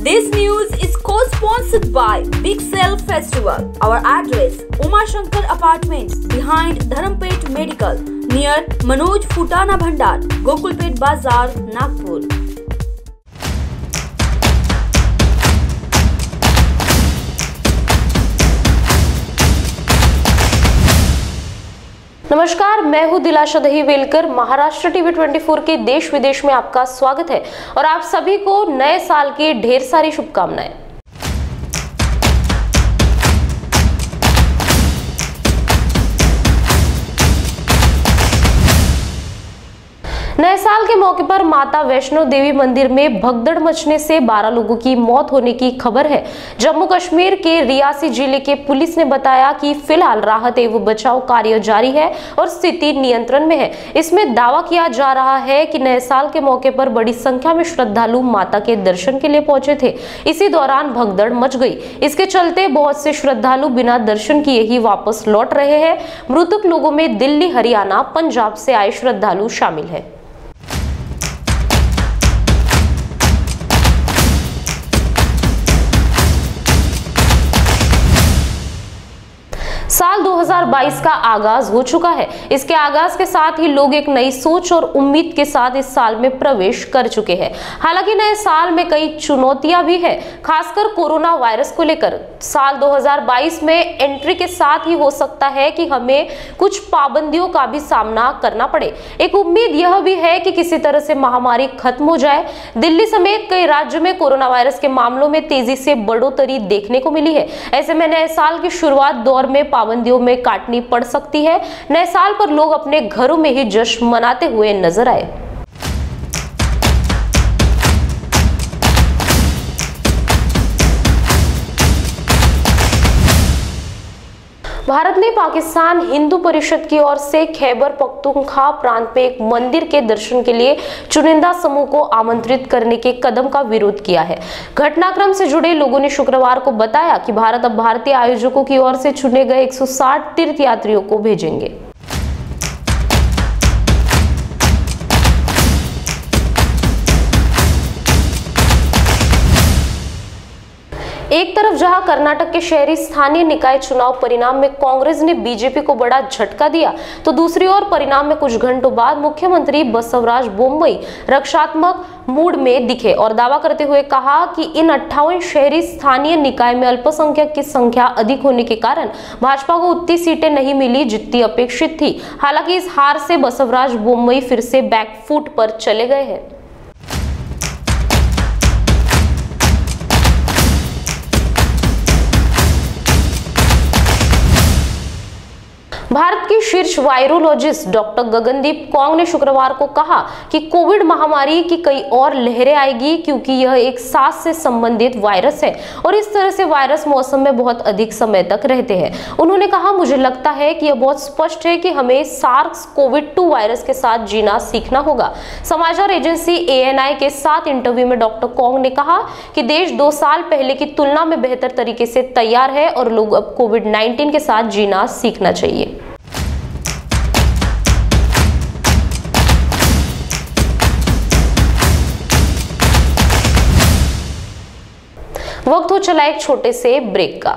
This news is co-sponsored by Big Sale Festival. Our address: Uma Shankar Apartment behind Dharampet Medical near Manoj Futana Bhandar, Gokulpet Bazaar, Nagpur. नमस्कार, मैं हूं Dilasha दहीवेलकर। Maharashtra TV 24 के देश विदेश में आपका स्वागत है और आप सभी को नए साल की ढेर सारी शुभकामनाएं। नए साल के मौके पर माता वैष्णो देवी मंदिर में भगदड़ मचने से 12 लोगों की मौत होने की खबर है। जम्मू कश्मीर के रियासी जिले के पुलिस ने बताया कि फिलहाल राहत एवं बचाव कार्य जारी है और स्थिति नियंत्रण में है। इसमें दावा किया जा रहा है कि नए साल के मौके पर बड़ी संख्या में श्रद्धालु माता के दर्शन के लिए पहुंचे थे। इसी दौरान भगदड़ मच गई। इसके चलते बहुत से श्रद्धालु बिना दर्शन किए ही वापस लौट रहे हैं। मृतक लोगों में दिल्ली, हरियाणा, पंजाब से आए श्रद्धालु शामिल है। साल 2022 का आगाज हो चुका है। इसके आगाज के साथ ही लोग एक नई सोच और उम्मीद के साथ इस साल में प्रवेश कर चुके हैं। हालांकि नए साल में कई चुनौतियां भी है, खासकर कोरोना वायरस को लेकर। साल 2022 में एंट्री के साथ ही हो सकता है कि हमें कुछ पाबंदियों का भी सामना करना पड़े। एक उम्मीद यह भी है कि किसी तरह से महामारी खत्म हो जाए। दिल्ली समेत कई राज्यों में कोरोना वायरस के मामलों में तेजी से बढ़ोतरी देखने को मिली है। ऐसे में नए साल की शुरुआत दौर में पाबंदियों में काटनी पड़ सकती है। नए साल पर लोग अपने घरों में ही जश्न मनाते हुए नजर आए। भारत ने पाकिस्तान हिंदू परिषद की ओर से खैबर पख्तूनख्वा प्रांत में एक मंदिर के दर्शन के लिए चुनिंदा समूह को आमंत्रित करने के कदम का विरोध किया है। घटनाक्रम से जुड़े लोगों ने शुक्रवार को बताया कि भारत अब भारतीय आयोजकों की ओर से चुने गए 160 तीर्थयात्रियों को भेजेंगे। एक तरफ जहां कर्नाटक के शहरी स्थानीय निकाय चुनाव परिणाम में कांग्रेस ने बीजेपी को बड़ा झटका दिया, तो दूसरी ओर परिणाम में कुछ घंटों बाद मुख्यमंत्री बसवराज बोम्मई रक्षात्मक मूड में दिखे और दावा करते हुए कहा कि इन 58 शहरी स्थानीय निकाय में अल्पसंख्यक की संख्या अधिक होने के कारण भाजपा को उतनी सीटें नहीं मिली जितनी अपेक्षित थी। हालांकि इस हार से बसवराज बोम्मई फिर से बैकफुट पर चले गए हैं। भारत की शीर्ष वायरोलॉजिस्ट डॉक्टर गगनदीप कौंग ने शुक्रवार को कहा कि कोविड महामारी की कई और लहरें आएगी क्योंकि यह एक सांस से संबंधित वायरस है और इस तरह से वायरस मौसम में बहुत अधिक समय तक रहते हैं। उन्होंने कहा, मुझे लगता है कि यह बहुत स्पष्ट है कि हमें SARS-CoV-2 वायरस के साथ जीना सीखना होगा। समाचार एजेंसी ANI के साथ इंटरव्यू में डॉक्टर कौंग ने कहा कि देश 2 साल पहले की तुलना में बेहतर तरीके से तैयार है और लोग अब कोविड-19 के साथ जीना सीखना चाहिए। वक्त हो चला एक छोटे से ब्रेक का।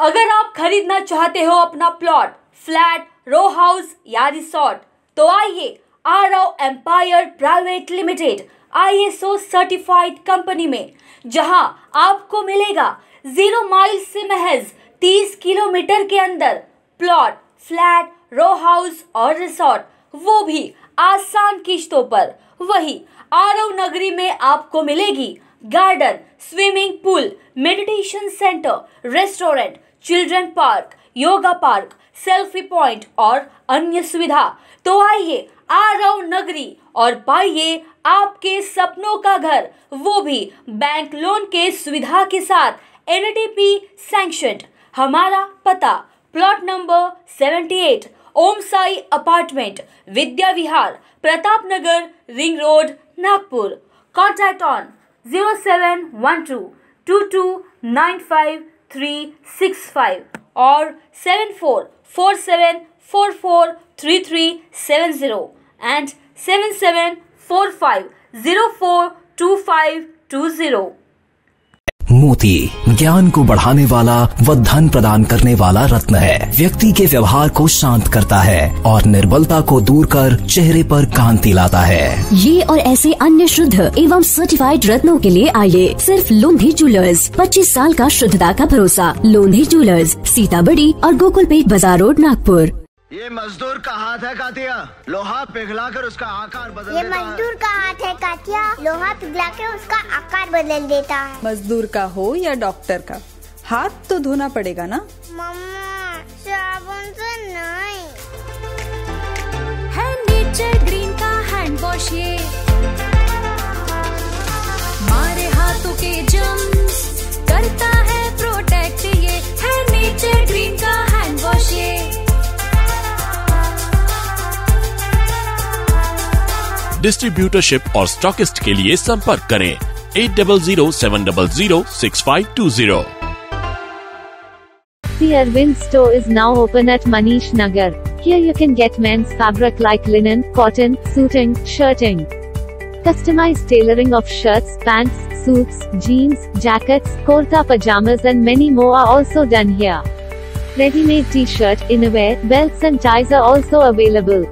अगर आप खरीदना चाहते हो अपना प्लॉट, फ्लैट, रो हाउस या रिसोर्ट, तो आइए Aarav empire private limited ISO certified company में, जहां आपको मिलेगा 0 माइल से महज 30 किलोमीटर के अंदर प्लॉट, फ्लैट, रो हाउस और रिसोर्ट, वो भी आसान किश्तों पर। वही आरव नगरी में आपको मिलेगी garden, swimming pool, meditation centre, restaurant, children park, yoga park, selfie point और अन्य सुविधा। तो आइए आरव नगरी और पाइए आपके सपनों का घर, वो भी बैंक लोन के सुविधा के साथ, NDP सैंक्शन्ड। हमारा पता plot number 78 Om Sai apartment, Vidya Vihar, Pratap Nagar, ring road, Nagpur. Contact on 0712295365 और 7447443370 and 7745042520. मोती ज्ञान को बढ़ाने वाला व धन प्रदान करने वाला रत्न है। व्यक्ति के व्यवहार को शांत करता है और निर्बलता को दूर कर चेहरे पर कांति लाता है। ये और ऐसे अन्य शुद्ध एवं सर्टिफाइड रत्नों के लिए आइए सिर्फ लोंधी ज्वेलर्स। 25 साल का शुद्धता का भरोसा। लोंधी ज्वेलर्स, सीताबड़ी और गोकुलपेट बाजार रोड, नागपुर। ये मजदूर का हाथ है कातिया, लोहा पिघलाकर उसका आकार बदल देता है। ये मजदूर का हाथ है कातिया, लोहा पिघलाकर उसका आकार बदल देता है। मजदूर का हो या डॉक्टर का, हाथ तो धोना पड़ेगा ना। मम्मा, साबुन से नहीं। है नेचर ग्रीन का हैंड वॉश, ये मारे हाथों के जर्म्स करता है प्रोटेक्ट। ये है नेचर ग्रीन का हैंड वॉश, ये डिस्ट्रीब्यूटरशिप और स्टॉकिस्ट के लिए संपर्क करें 8007006520। The Arvind store is now open at Manish Nagar. Here you can get men's fabric like linen, cotton, suiting, shirting. Customized tailoring of shirts, pants, suits, jeans, jackets, kurta pajamas and many more are also done here. Ready-made t-shirt, innerwear, belts and ties are also available.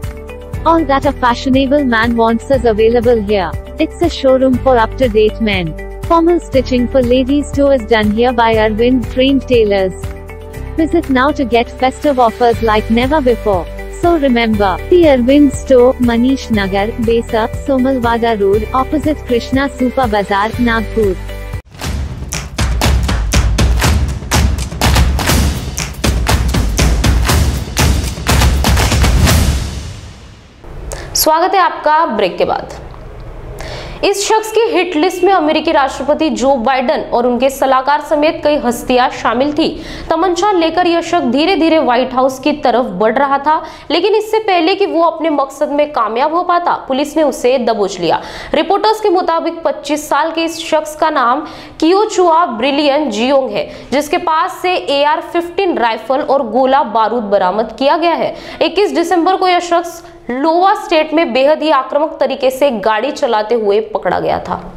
All that a fashionable man wants is available here. It's a showroom for up-to-date men. Formal stitching for ladies too is done here by Arvind trained tailors. Visit now to get festive offers like never before. So remember, the Arvind store, Manish Nagar, Besa, Somalwada Road, opposite Krishna Super Bazaar, Nagpur. स्वागत है आपका break के बाद। इस शख्स की hit list में अमेरिकी राष्ट्रपति जो बाइडेन और उनके सलाहकार समेत कई हस्तियां शामिल थी। तमंचा लेकर यह शख्स धीरे धीरे व्हाइट हाउस की तरफ बढ़ रहा था, लेकिन इससे पहले कि वो अपने मकसद में कामयाब हो पाता, पुलिस ने उसे दबोच लिया। रिपोर्टर्स के मुताबिक 25 साल के इस शख्स का नाम कियोचुआ ब्रिलियन जियोंग है, जिसके पास से AR-15 राइफल और गोला बारूद बरामद किया गया है। 21 दिसंबर को यह शख्स लोवा स्टेट में बेहद ही आक्रामक तरीके से गाड़ी चलाते हुए पकड़ा गया था।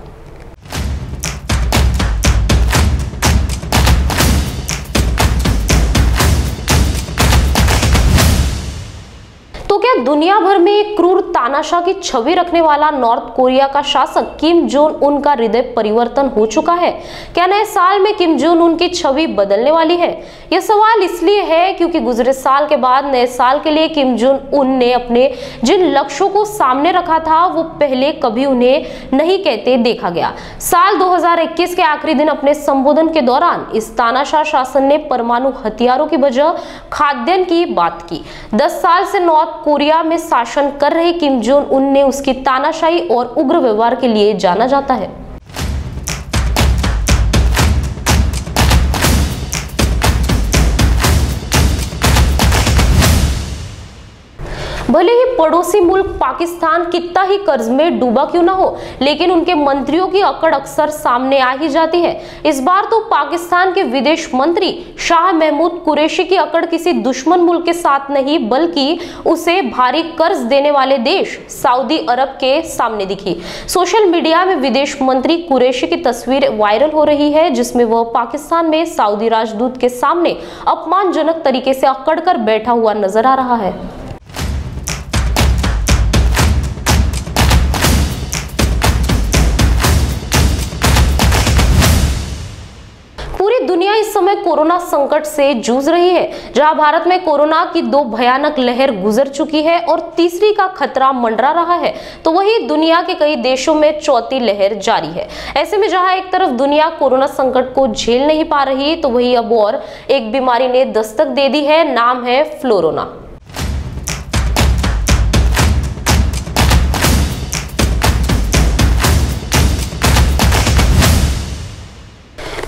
तो क्या दुनिया भर में एक क्रूर तानाशाह की छवि रखने वाला नॉर्थ कोरिया का शासक किम जोंग उन का हृदय परिवर्तन हो चुका है? क्या नए साल में किम जोंग उन की छवि बदलने वाली है? यह सवाल इसलिए है क्योंकि गुजरे साल के बाद नए साल के लिए किम जोंग उन ने अपने जिन लक्ष्यों को सामने रखा था वो पहले कभी उन्हें नहीं कहते देखा गया। साल 2021 के आखिरी दिन अपने संबोधन के दौरान इस तानाशाह शासन ने परमाणु हथियारों की बजाय खाद्यान्न की बात की। 10 साल से नॉर्थ कोरिया में शासन कर रहे किम जोंग उन ने उसकी तानाशाही और उग्र व्यवहार के लिए जाना जाता है। भले ही पड़ोसी मुल्क पाकिस्तान कितना ही कर्ज में डूबा क्यों ना हो, लेकिन उनके मंत्रियों की अकड़ अक्सर सामने आ ही जाती है। इस बार तो पाकिस्तान के विदेश मंत्री शाह महमूद कुरैशी की अकड़ किसी दुश्मन मुल्क के साथ नहीं, बल्कि उसे भारी कर्ज देने वाले देश सऊदी अरब के सामने दिखी। सोशल मीडिया में विदेश मंत्री कुरैशी की तस्वीर वायरल हो रही है, जिसमें वह पाकिस्तान में सऊदी राजदूत के सामने अपमानजनक तरीके से अकड़ कर बैठा हुआ नजर आ रहा है। पूरी दुनिया इस समय कोरोना संकट से जूझ रही है। जहां भारत में कोरोना की 2 भयानक लहर गुजर चुकी है और तीसरी का खतरा मंडरा रहा है, तो वहीं दुनिया के कई देशों में चौथी लहर जारी है। ऐसे में जहां एक तरफ दुनिया कोरोना संकट को झेल नहीं पा रही, तो वहीं अब और एक बीमारी ने दस्तक दे दी है। नाम है फ्लोरोना।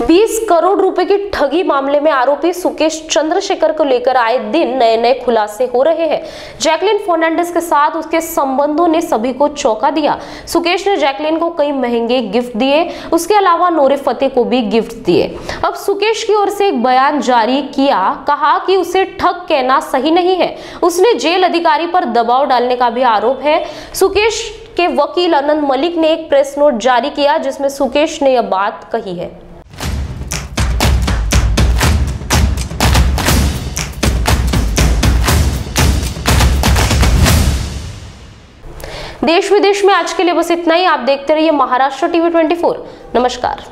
20 करोड़ रुपए की ठगी मामले में आरोपी सुकेश चंद्रशेखर को लेकर आए दिन नए नए खुलासे हो रहे हैं। जैकलिन फर्नांडिस के साथ उसके संबंधों ने सभी को चौंका दिया। सुकेश ने जैकलिन को कई महंगे गिफ्ट दिए, उसके अलावा नूरे फतेह को भी गिफ्ट दिए। अब सुकेश की ओर से एक बयान जारी किया, कहा कि उसे ठग कहना सही नहीं है। उसने जेल अधिकारी पर दबाव डालने का भी आरोप है। सुकेश के वकील अनंत मलिक ने एक प्रेस नोट जारी किया, जिसमें सुकेश ने यह बात कही है। देश विदेश में आज के लिए बस इतना ही। आप देखते रहिए महाराष्ट्र टीवी 24। नमस्कार।